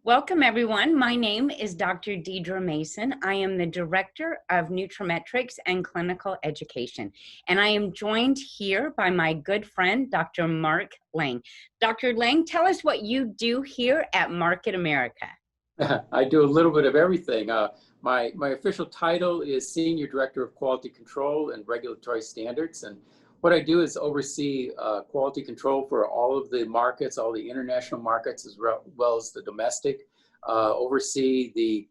Welcome, everyone. My name is Dr. Deedra Mason. I am the Director of Nutrimetrics and Clinical Education, and I am joined here by my good friend, Dr. Mark Lange. Dr. Lange, tell us what you do here at Market America. I do a little bit of everything. My official title is Senior Director of Quality Control and Regulatory Standards. And what I do is oversee quality control for all of the markets, all the international markets, as well as the domestic, oversee the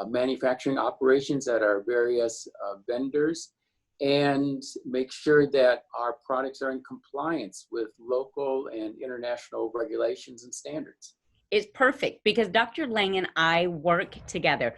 manufacturing operations at our various vendors, and make sure that our products are in compliance with local and international regulations and standards. It's perfect because Dr. Lange and I work together,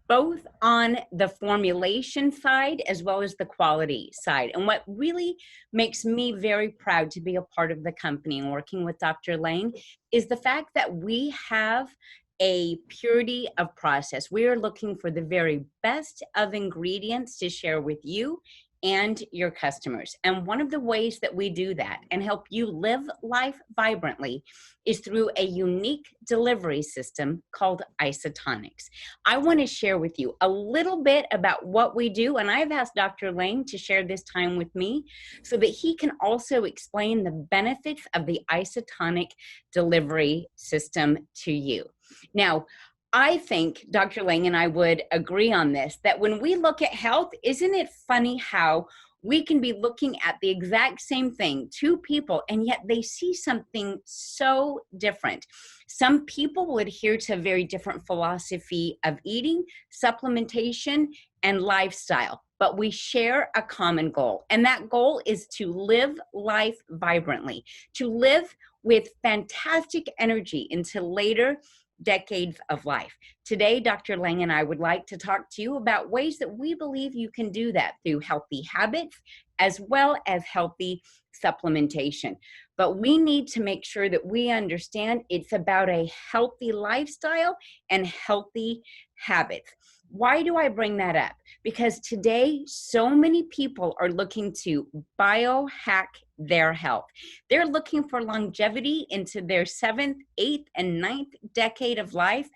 both on the formulation side as well as the quality side. And what really makes me very proud to be a part of the company and working with Dr. Lange is the fact that we have a purity of process. We are looking for the very best of ingredients to share with you and your customers. And one of the ways that we do that and help you live life vibrantly is through a unique delivery system called Isotonix. I want to share with you a little bit about what we do, and I've asked Dr. Lange to share this time with me so that he can also explain the benefits of the Isotonic delivery system to you. Now, I think Dr. Lange and I would agree on this, that when we look at health, isn't it funny how we can be looking at the exact same thing, two people, and yet they see something so different. Some people will adhere to a very different philosophy of eating, supplementation, and lifestyle, but we share a common goal, and that goal is to live life vibrantly, to live with fantastic energy into later decades of life. Today, Dr. Lange and I would like to talk to you about ways that we believe you can do that through healthy habits as well as healthy supplementation. But we need to make sure that we understand it's about a healthy lifestyle and healthy habits. Why do I bring that up? Because today, so many people are looking to biohack their health. They're looking for longevity into their 7th, 8th, and 9th decade of life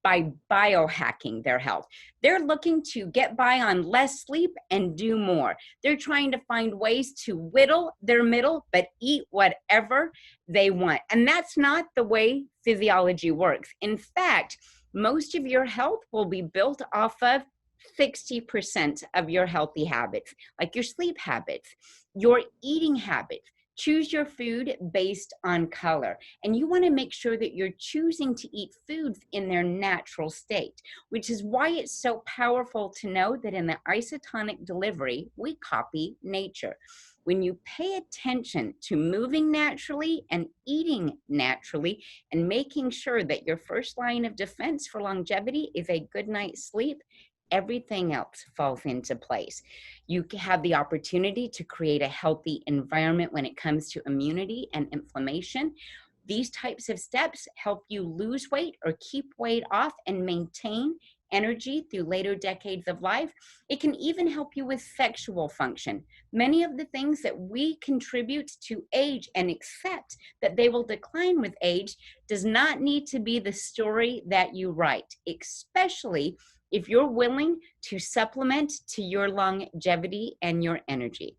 by biohacking their health. They're looking to get by on less sleep and do more. They're trying to find ways to whittle their middle, but eat whatever they want. And that's not the way physiology works. In fact, most of your health will be built off of 60% of your healthy habits, like your sleep habits, your eating habits. Choose your food based on color. And you want to make sure that you're choosing to eat foods in their natural state, which is why it's so powerful to know that in the isotonic delivery, we copy nature. When you pay attention to moving naturally and eating naturally and making sure that your first line of defense for longevity is a good night's sleep, everything else falls into place. You have the opportunity to create a healthy environment when it comes to immunity and inflammation. These types of steps help you lose weight or keep weight off and maintain energy through later decades of life. It can even help you with sexual function. Many of the things that we contribute to age and accept that they will decline with age does not need to be the story that you write, especially if you're willing to supplement to your longevity and your energy.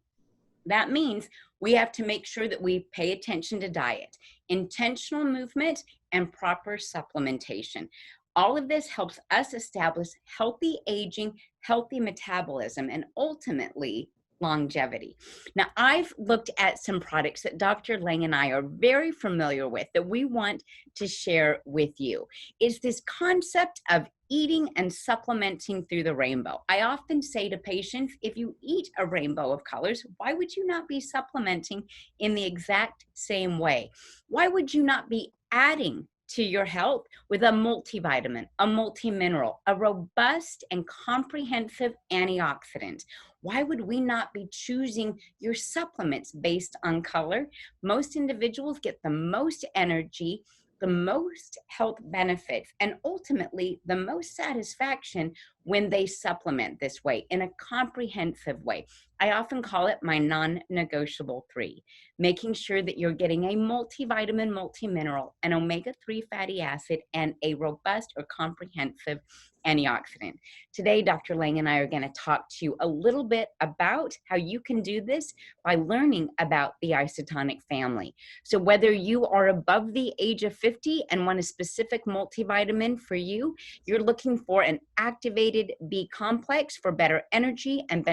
That means we have to make sure that we pay attention to diet, intentional movement, and proper supplementation. All of this helps us establish healthy aging, healthy metabolism, and ultimately longevity. Now, I've looked at some products that Dr. Lange and I are very familiar with that we want to share with you. It's this concept of eating and supplementing through the rainbow. I often say to patients, if you eat a rainbow of colors, why would you not be supplementing in the exact same way? Why would you not be adding to your health with a multivitamin, a multimineral, a robust and comprehensive antioxidant? Why would we not be choosing your supplements based on color? Most individuals get the most energy, the most health benefits, and ultimately the most satisfaction when they supplement this way in a comprehensive way. I often call it my non-negotiable 3, making sure that you're getting a multivitamin, multimineral, an omega-3 fatty acid, and a robust or comprehensive antioxidant. Today, Dr. Lange and I are going to talk to you a little bit about how you can do this by learning about the isotonic family. So whether you are above the age of 50 and want a specific multivitamin for you, you're looking for an activated B complex for better energy and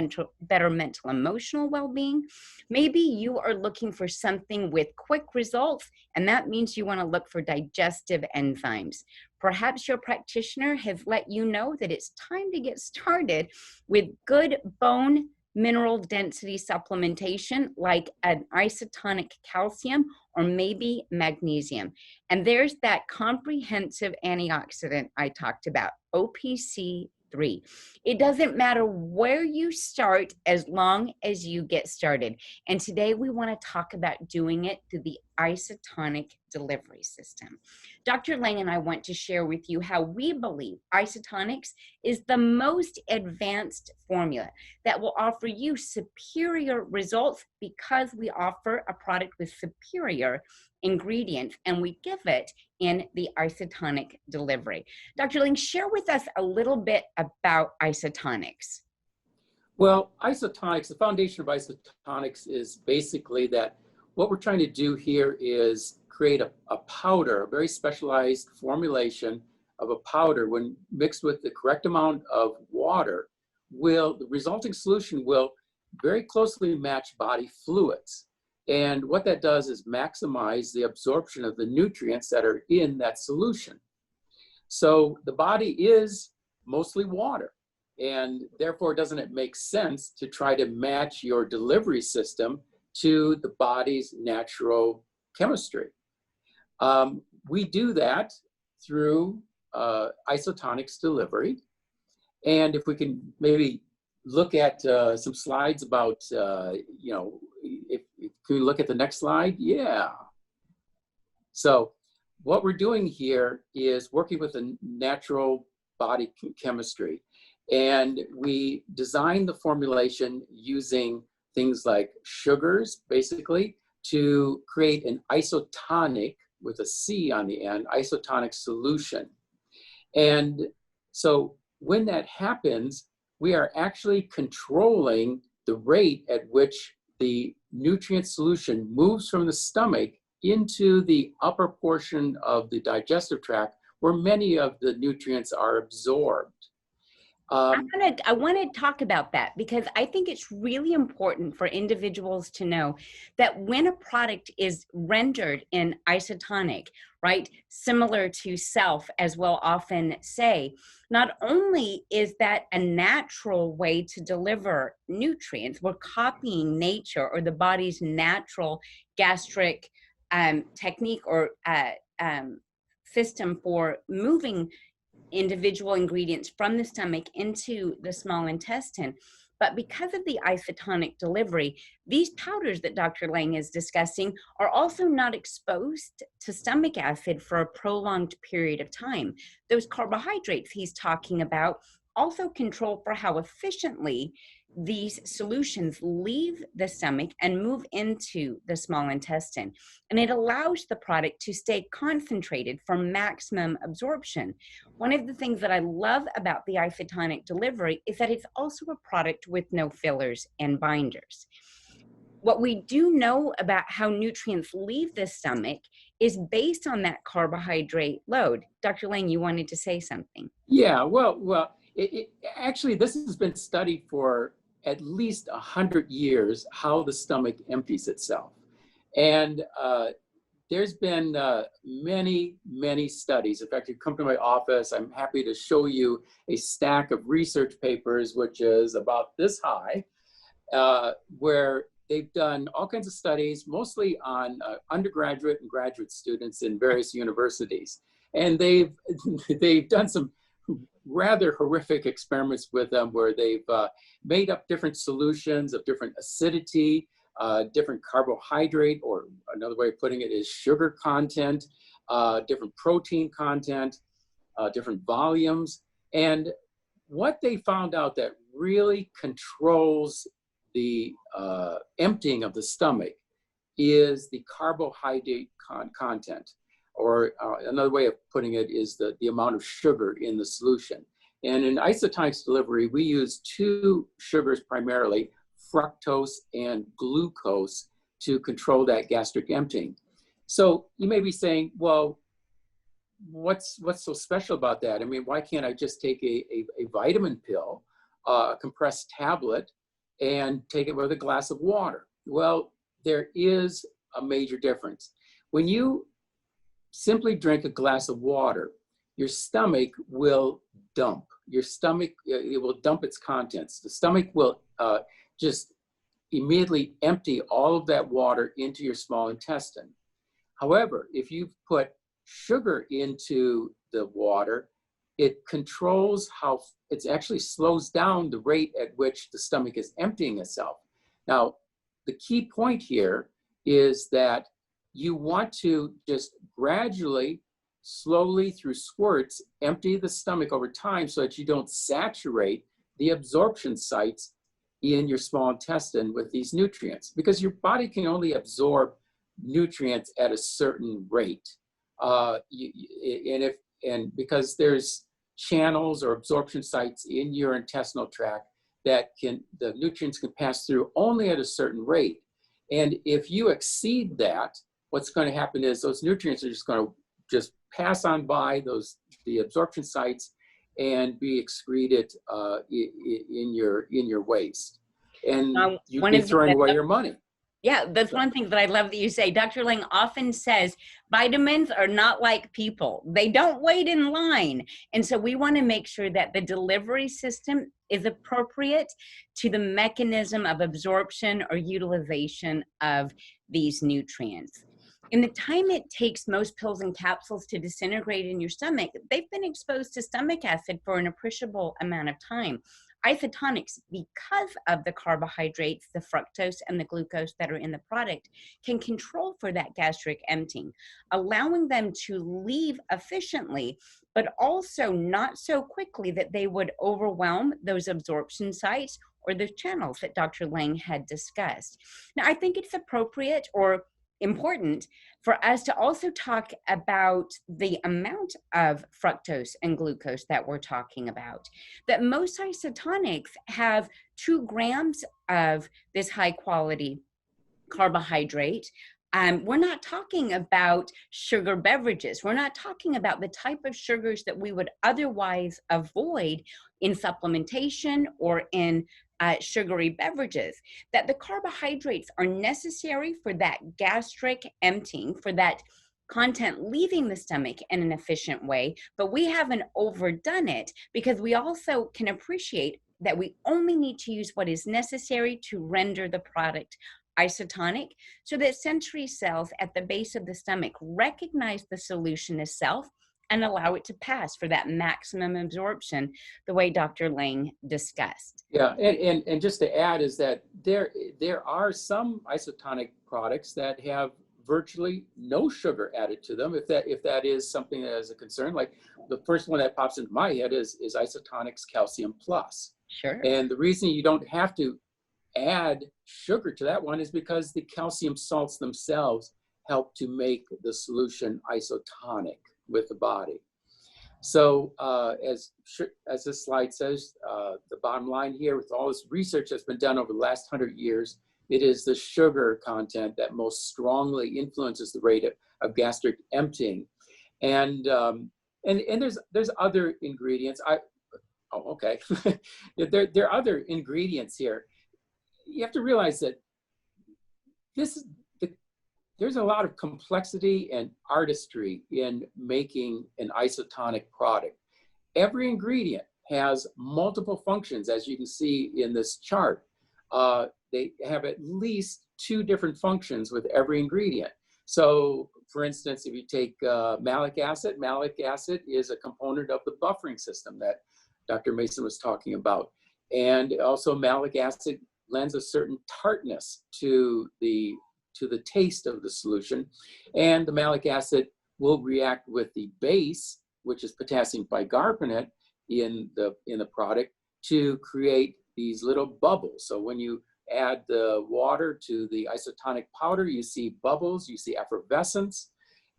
better mental emotional well-being. Maybe you are looking for something with quick results, and that means you want to look for digestive enzymes. Perhaps your practitioner has let you know that it's time to get started with good bone mineral density supplementation like an isotonic calcium or maybe magnesium. And there's that comprehensive antioxidant I talked about, OPC-3. It doesn't matter where you start as long as you get started. And today we want to talk about doing it through the isotonic delivery system. Dr. Lange and I want to share with you how we believe Isotonix is the most advanced formula that will offer you superior results because we offer a product with superior ingredients and we give it in the isotonic delivery. Dr. Lange, share with us a little bit about Isotonix. Well, isotonics, the foundation of isotonics is basically that what we're trying to do here is create a powder, a very specialized formulation of a powder. When mixed with the correct amount of water, the resulting solution will very closely match body fluids. And what that does is maximize the absorption of the nutrients that are in that solution. So the body is mostly water, and therefore doesn't it make sense to try to match your delivery system to the body's natural chemistry? We do that through isotonics delivery. And if we can maybe look at some slides about, if we look at the next slide, yeah. So what we're doing here is working with a natural body chemistry. And we design the formulation using things like sugars, basically, to create an isotonic, with a C on the end, isotonic solution. And so when that happens, we are actually controlling the rate at which the nutrient solution moves from the stomach into the upper portion of the digestive tract, where many of the nutrients are absorbed. I want to talk about that because I think it's really important for individuals to know that when a product is rendered in isotonic, right, similar to self, as we'll often say, not only is that a natural way to deliver nutrients, we're copying nature or the body's natural gastric technique or system for moving individual ingredients from the stomach into the small intestine. But because of the isotonic delivery, these powders that Dr. Lange is discussing are also not exposed to stomach acid for a prolonged period of time. Those carbohydrates he's talking about also control for how efficiently these solutions leave the stomach and move into the small intestine. And it allows the product to stay concentrated for maximum absorption. One of the things that I love about the isotonic delivery is that it's also a product with no fillers and binders. What we do know about how nutrients leave the stomach is based on that carbohydrate load. Dr. Lange, you wanted to say something. Yeah, well, actually, this has been studied for at least 100 years, how the stomach empties itself. And there's been many studies. In fact, you come to my office, I'm happy to show you a stack of research papers, which is about this high, where they've done all kinds of studies, mostly on undergraduate and graduate students in various universities. And they've done some rather horrific experiments with them where they've made up different solutions of different acidity, different carbohydrate, or another way of putting it is sugar content, different protein content, different volumes. And what they found out that really controls the emptying of the stomach is the carbohydrate content, or another way of putting it is the amount of sugar in the solution. And in Isotonix delivery, we use two sugars primarily, fructose and glucose, to control that gastric emptying. So you may be saying, well, what's so special about that? I mean, why can't I just take a vitamin pill, a compressed tablet, and take it with a glass of water? Well, there is a major difference. When you simply drink a glass of water, your stomach will dump. Your stomach, it will dump its contents. The stomach will just immediately empty all of that water into your small intestine. However, if you put sugar into the water, it controls how, it actually slows down the rate at which the stomach is emptying itself. Now, the key point here is that you want to just gradually, slowly through squirts, empty the stomach over time so that you don't saturate the absorption sites in your small intestine with these nutrients, because your body can only absorb nutrients at a certain rate. And because there's channels or absorption sites in your intestinal tract that the nutrients can pass through only at a certain rate. And if you exceed that, what's going to happen is those nutrients are just going to just pass on by the absorption sites and be excreted in your waste. And you'd be throwing away your money. Yeah, that's one thing that I love that you say. Dr. Lange often says vitamins are not like people. They don't wait in line. And so we want to make sure that the delivery system is appropriate to the mechanism of absorption or utilization of these nutrients. In the time it takes most pills and capsules to disintegrate in your stomach, they've been exposed to stomach acid for an appreciable amount of time. Isotonix, because of the carbohydrates, the fructose and the glucose that are in the product, can control for that gastric emptying, allowing them to leave efficiently, but also not so quickly that they would overwhelm those absorption sites or the channels that Dr. Lange had discussed. Now, I think it's appropriate or important for us to also talk about the amount of fructose and glucose that we're talking about. That most isotonics have 2 grams of this high quality carbohydrate. We're not talking about sugar beverages. We're not talking about the type of sugars that we would otherwise avoid in supplementation or in sugary beverages. That the carbohydrates are necessary for that gastric emptying, for that content leaving the stomach in an efficient way, but we haven't overdone it because we also can appreciate that we only need to use what is necessary to render the product isotonic, so that sensory cells at the base of the stomach recognize the solution as self and allow it to pass for that maximum absorption, the way Dr. Lange discussed. Yeah, and just to add is that there are some isotonic products that have virtually no sugar added to them, if that is something that is a concern. Like the first one that pops into my head is Isotonix Calcium Plus. Sure. And the reason you don't have to add sugar to that one is because the calcium salts themselves help to make the solution isotonic with the body. So as this slide says, the bottom line here, with all this research that's been done over the last 100 years, it is the sugar content that most strongly influences the rate of gastric emptying. And there's other ingredients. Okay. there are other ingredients here. You have to realize that there's a lot of complexity and artistry in making an isotonic product. Every ingredient has multiple functions, as you can see in this chart. They have at least 2 different functions with every ingredient. So, for instance, if you take malic acid is a component of the buffering system that Dr. Mason was talking about. And also malic acid lends a certain tartness to the taste of the solution. And the malic acid will react with the base, which is potassium bicarbonate, in the product to create these little bubbles. So when you add the water to the isotonic powder, you see bubbles, you see effervescence.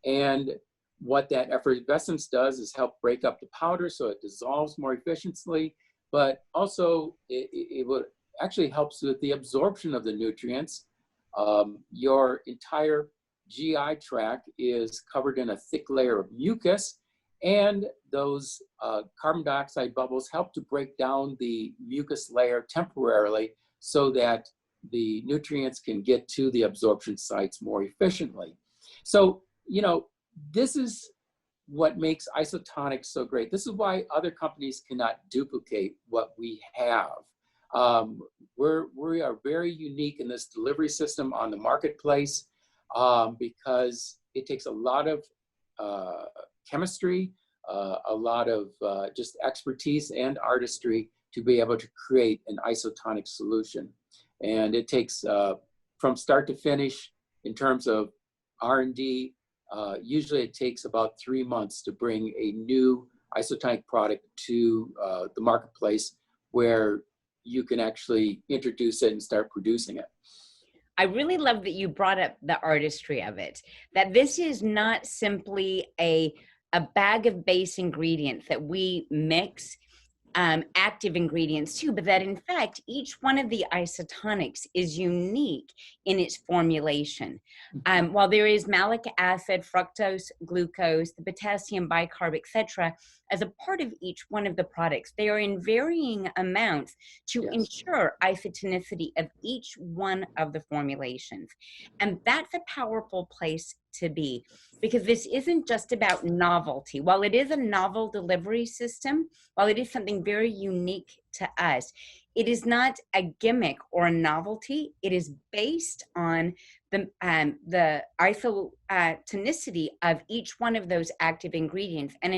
And what that effervescence does is help break up the powder so it dissolves more efficiently, but also it would actually helps with the absorption of the nutrients. Your entire GI tract is covered in a thick layer of mucus, and those carbon dioxide bubbles help to break down the mucus layer temporarily so that the nutrients can get to the absorption sites more efficiently. So, you know, this is what makes Isotonix so great. This is why other companies cannot duplicate what we have. We are very unique in this delivery system on the marketplace because it takes a lot of chemistry, a lot of just expertise and artistry to be able to create an isotonic solution. And it takes from start to finish in terms of R&D, usually it takes about 3 months to bring a new isotonic product to the marketplace where you can actually introduce it and start producing it. I really love that you brought up the artistry of it, that this is not simply a bag of base ingredients that we mix active ingredients too, but that in fact, each one of the isotonics is unique in its formulation. While there is malic acid, fructose, glucose, the potassium bicarb, etc., as a part of each one of the products, they are in varying amounts to ensure isotonicity of each one of the formulations. And that's a powerful place to be, because this isn't just about novelty. While it is a novel delivery system, while it is something very unique to us, it is not a gimmick or a novelty. It is based on the isotonicity of each one of those active ingredients, and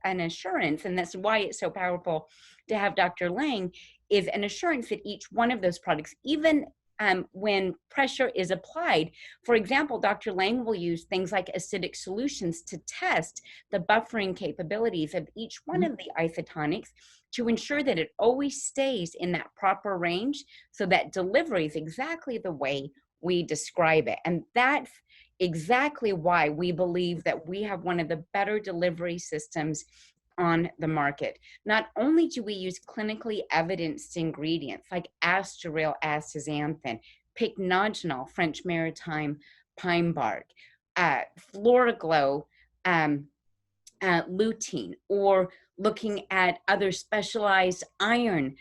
an assurance, and that's why it's so powerful to have Dr. Lange, is an assurance that each one of those products, even when pressure is applied. For example, Dr. Lange will use things like acidic solutions to test the buffering capabilities of each one of the isotonics to ensure that it always stays in that proper range so that delivery is exactly the way we describe it. And that's exactly why we believe that we have one of the better delivery systems on the market. Not only do we use clinically evidenced ingredients like asteryl astaxanthin, pycnogenol, French maritime pine bark, Floraglow, lutein, or looking at other specialized iron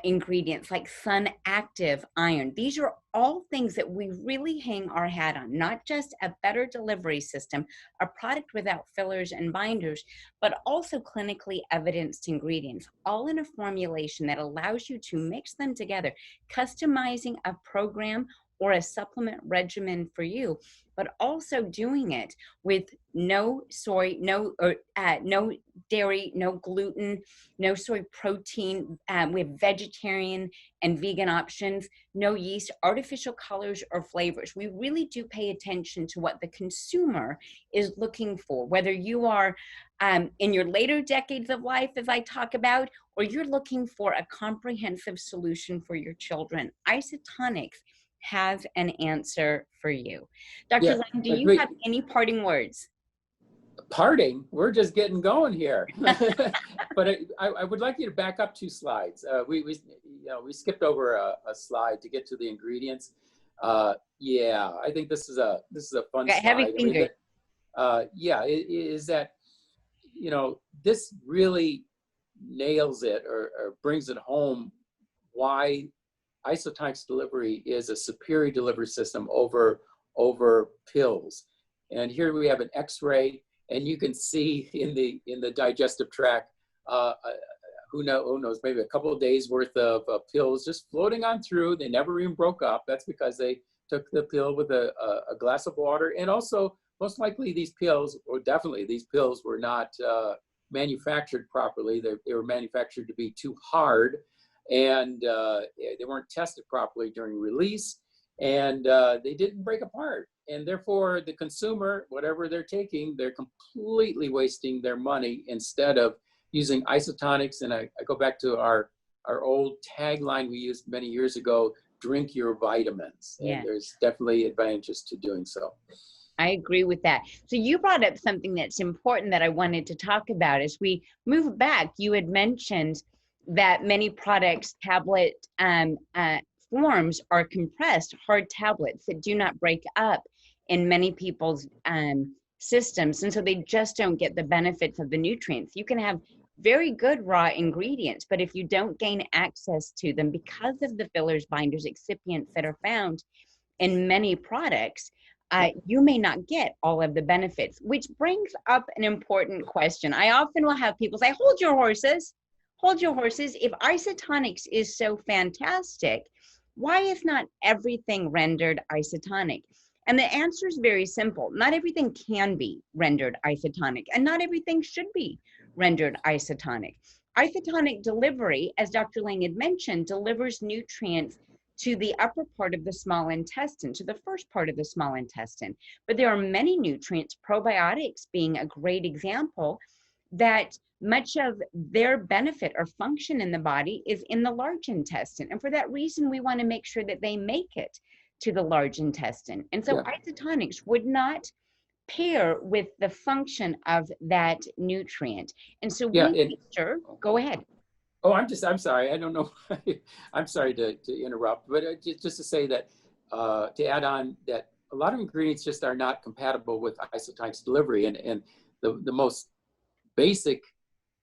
ingredients like sun active iron. These are all things that we really hang our hat on, not just a better delivery system, a product without fillers and binders, but also clinically evidenced ingredients, all in a formulation that allows you to mix them together, customizing a program or a supplement regimen for you, but also doing it with no soy, no dairy, no gluten, no soy protein. We have vegetarian and vegan options, no yeast, artificial colors or flavors. We really do pay attention to what the consumer is looking for, whether you are in your later decades of life, as I talk about, or you're looking for a comprehensive solution for your children. Isotonix has an answer for you. Dr. Lange, do you have any parting words? Parting? We're just getting going here. But I would like you to back up 2 slides. We skipped over a slide to get to the ingredients. Yeah, I think this is a fun slide. Heavy finger. Yeah, is that, you know, this really nails it or brings it home why Isotonix delivery is a superior delivery system over pills. And here we have an X-ray, and you can see in the digestive tract, who knows, maybe a couple of days worth of pills just floating on through. They never even broke up. That's because they took the pill with a glass of water. And also, most likely these pills, or definitely these pills, were not manufactured properly. They were manufactured to be too hard, and they weren't tested properly during release, and they didn't break apart. And therefore, the consumer, whatever they're taking, they're completely wasting their money instead of using isotonics, and I go back to our old tagline we used many years ago, drink your vitamins. Yeah. And there's definitely advantages to doing so. I agree with that. So you brought up something that's important that I wanted to talk about. As we move back, you had mentioned that many products, tablet forms are compressed, hard tablets that do not break up in many people's systems. And so they just don't get the benefits of the nutrients. You can have very good raw ingredients, but if you don't gain access to them because of the fillers, binders, excipients that are found in many products, you may not get all of the benefits, which brings up an important question. I often will have people say, hold your horses, hold your horses. If isotonics is so fantastic, why is not everything rendered isotonic? And the answer is very simple. Not everything can be rendered isotonic, and not everything should be rendered isotonic. Isotonic delivery, as Dr. Lange had mentioned, delivers nutrients to the upper part of the small intestine, to the first part of the small intestine. But there are many nutrients, probiotics being a great example, that much of their benefit or function in the body is in the large intestine. And for that reason, we want to make sure that they make it to the large intestine. And so isotonics would not pair with the function of that nutrient. And so we make sure, go ahead. Oh, I'm sorry. I don't know. I'm sorry to interrupt, but just to say that, to add on that a lot of ingredients just are not compatible with isotonics delivery. And the most basic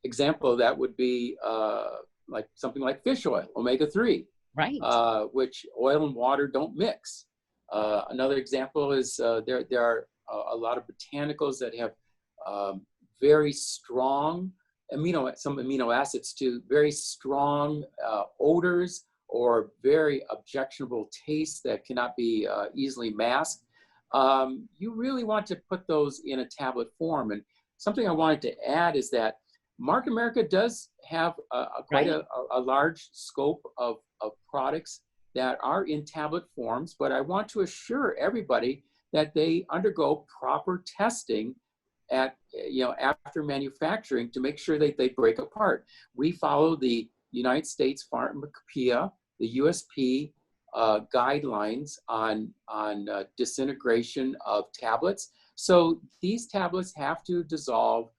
example of that would be like something like fish oil, omega-3, right? Which oil and water don't mix. Another example is there are a lot of botanicals that have very strong some amino acids to very strong odors or very objectionable tastes that cannot be easily masked. You really want to put those in a tablet form. And something I wanted to add is that Market America does have quite a large scope of products that are in tablet forms, but I want to assure everybody that they undergo proper testing at, after manufacturing to make sure that they break apart. We follow the United States Pharmacopoeia, the USP guidelines on disintegration of tablets. So these tablets have to dissolve.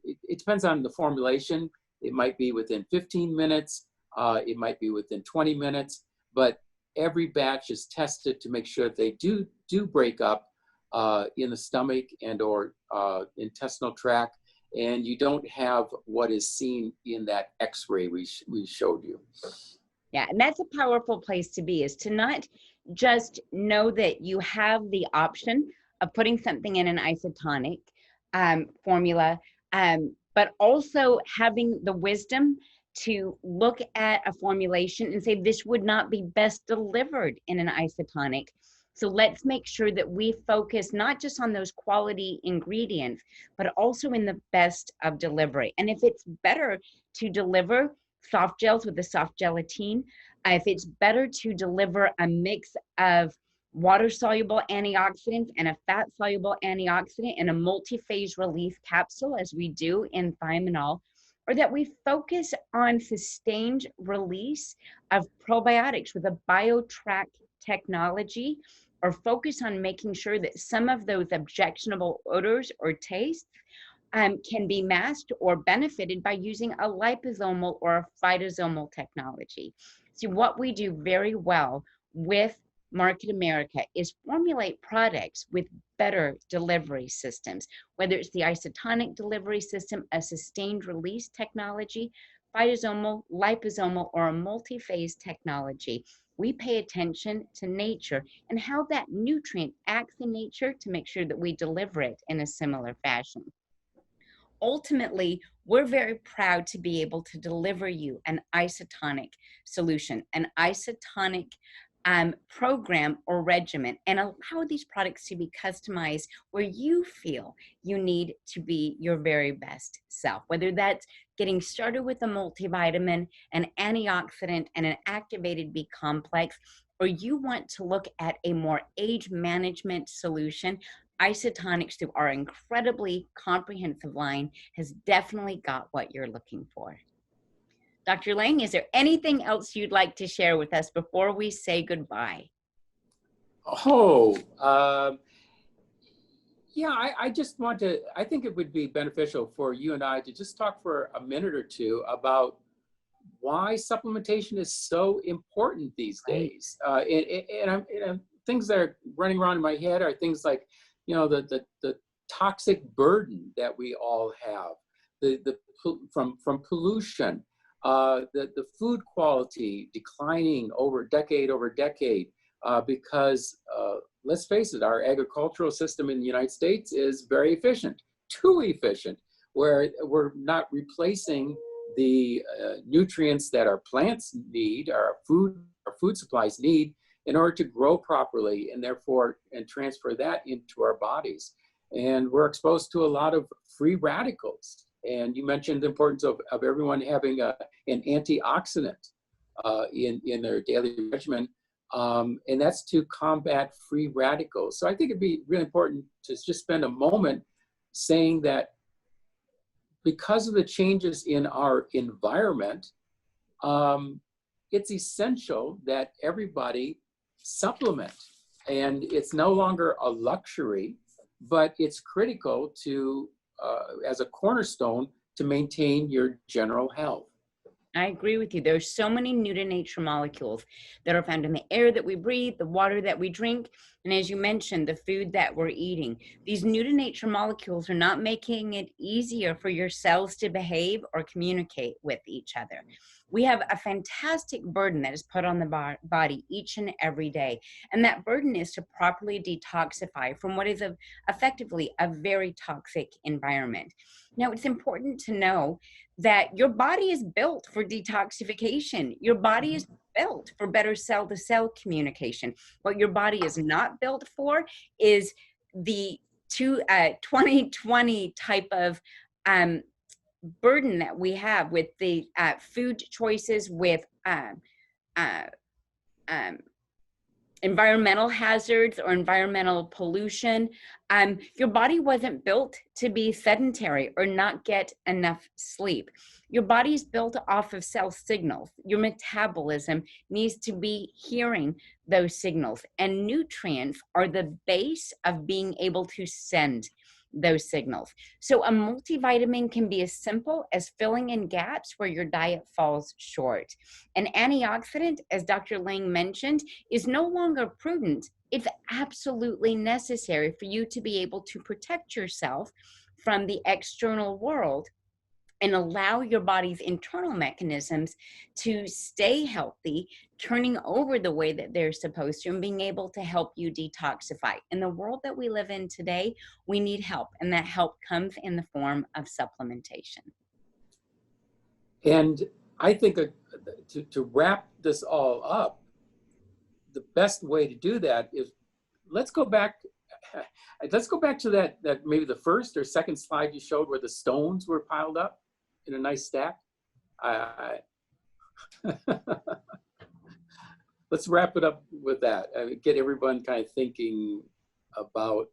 It depends on the formulation. It might be within 15 minutes. It might be within 20 minutes, but every batch is tested to make sure that they do break up in the stomach and or intestinal tract, and you don't have what is seen in that X-ray we showed you. Yeah, and that's a powerful place to be, is to not just know that you have the option of putting something in an isotonic formula, but also having the wisdom to look at a formulation and say, this would not be best delivered in an isotonic. So let's make sure that we focus not just on those quality ingredients, but also in the best of delivery. And if it's better to deliver soft gels with the soft gelatin, if it's better to deliver a mix of water-soluble antioxidants and a fat-soluble antioxidant in a multi-phase release capsule, as we do in Thiaminol, or that we focus on sustained release of probiotics with a BioTrack technology, or focus on making sure that some of those objectionable odors or tastes can be masked or benefited by using a liposomal or a phytosomal technology. See, what we do very well with Market America is formulate products with better delivery systems, whether it's the isotonic delivery system, a sustained release technology, phytosomal, liposomal, or a multi-phase technology. We pay attention to nature and how that nutrient acts in nature to make sure that we deliver it in a similar fashion. Ultimately, we're very proud to be able to deliver you an isotonic solution, an isotonic program or regimen, and allow these products to be customized where you feel you need to be your very best self, whether that's getting started with a multivitamin, an antioxidant, and an activated B complex, or you want to look at a more age management solution. Isotonix, through our incredibly comprehensive line, has definitely got what you're looking for. Dr. Lange, is there anything else you'd like to share with us before we say goodbye? Oh, yeah, I just want to, I think it would be beneficial for you and I to just talk for a minute or two about why supplementation is so important these Right. days. Things that are running around in my head are things like, the toxic burden that we all have, from pollution, the food quality declining over decade, because let's face it, our agricultural system in the United States is very efficient, too efficient, where we're not replacing the nutrients that our plants need, our food supplies need, in order to grow properly, and therefore transfer that into our bodies. And we're exposed to a lot of free radicals. And you mentioned the importance of everyone having an antioxidant in their daily regimen. And that's to combat free radicals. So I think it'd be really important to just spend a moment saying that because of the changes in our environment, it's essential that everybody supplement. And it's no longer a luxury, but it's critical to, as a cornerstone, to maintain your general health. I agree with you. There's so many new to nature molecules that are found in the air that we breathe, the water that we drink, and as you mentioned, the food that we're eating. These new to nature molecules are not making it easier for your cells to behave or communicate with each other. We have a fantastic burden that is put on the body each and every day, and that burden is to properly detoxify from what is effectively a very toxic environment. Now, it's important to know that your body is built for detoxification. Your body is built for better cell to cell communication. What your body is not built for is the 2020 type of burden that we have with the food choices, with uh, um, environmental hazards or environmental pollution. Your body wasn't built to be sedentary or not get enough sleep. Your body is built off of cell signals. Your metabolism needs to be hearing those signals, and nutrients are the base of being able to send those signals. So a multivitamin can be as simple as filling in gaps where your diet falls short. An antioxidant, as Dr. Lange mentioned, is no longer prudent. It's absolutely necessary for you to be able to protect yourself from the external world and allow your body's internal mechanisms to stay healthy, turning over the way that they're supposed to, and being able to help you detoxify. In the world that we live in today, we need help, and that help comes in the form of supplementation. And I think to wrap this all up, the best way to do that is let's go back to that maybe the first or second slide you showed where the stones were piled up in a nice stack. Let's wrap it up with that. Get everyone kind of thinking about,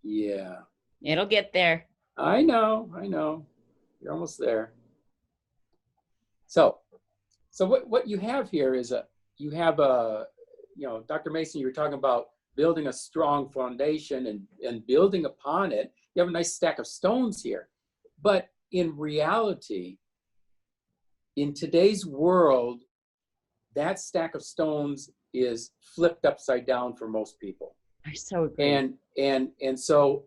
yeah. It'll get there. I know. You're almost there. So what you have here is Dr. Mason, you were talking about building a strong foundation and building upon it. You have a nice stack of stones here. But in reality, in today's world, that stack of stones is flipped upside down for most people. I so agree. And so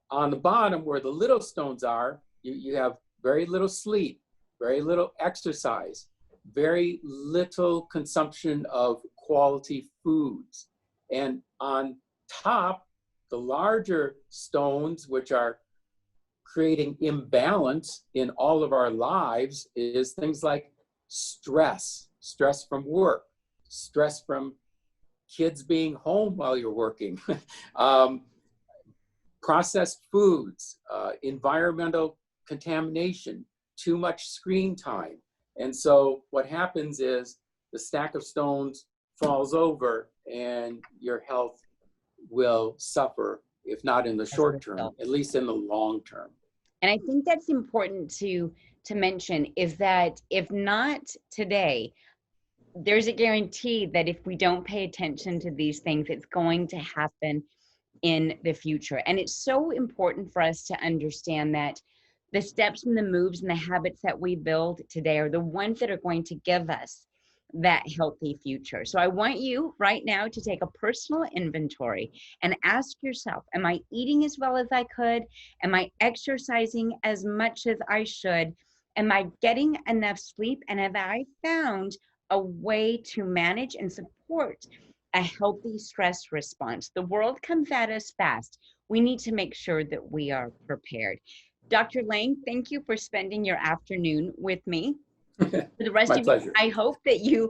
on the bottom where the little stones are, you have very little sleep, very little exercise, very little consumption of quality foods. And on top, the larger stones, which are creating imbalance in all of our lives, is things like stress from work, stress from kids being home while you're working, processed foods, environmental contamination, too much screen time. And so what happens is the stack of stones falls over and your health will suffer, if not in the As a short term, result. at least in the long term. And I think that's important to mention, is that if not today, there's a guarantee that if we don't pay attention to these things, it's going to happen in the future. And it's so important for us to understand that the steps and the moves and the habits that we build today are the ones that are going to give us that healthy future. So I want you right now to take a personal inventory and ask yourself, am I eating as well as I could? Am I exercising as much as I should? Am I getting enough sleep? And have I found a way to manage and support a healthy stress response? The world comes at us fast. We need to make sure that we are prepared. Dr. Lange, thank you for spending your afternoon with me. For the rest My of you, pleasure. I hope that you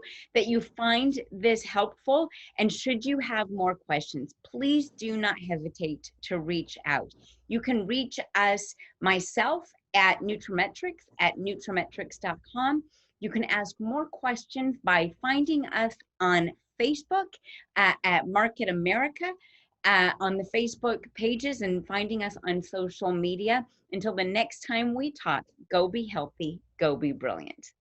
find this helpful. And should you have more questions, please do not hesitate to reach out. You can reach us, myself, at nutrimetrics@nutrimetrics.com. You can ask more questions by finding us on Facebook at Market America, on the Facebook pages, and finding us on social media. Until the next time we talk, go be healthy, go be brilliant.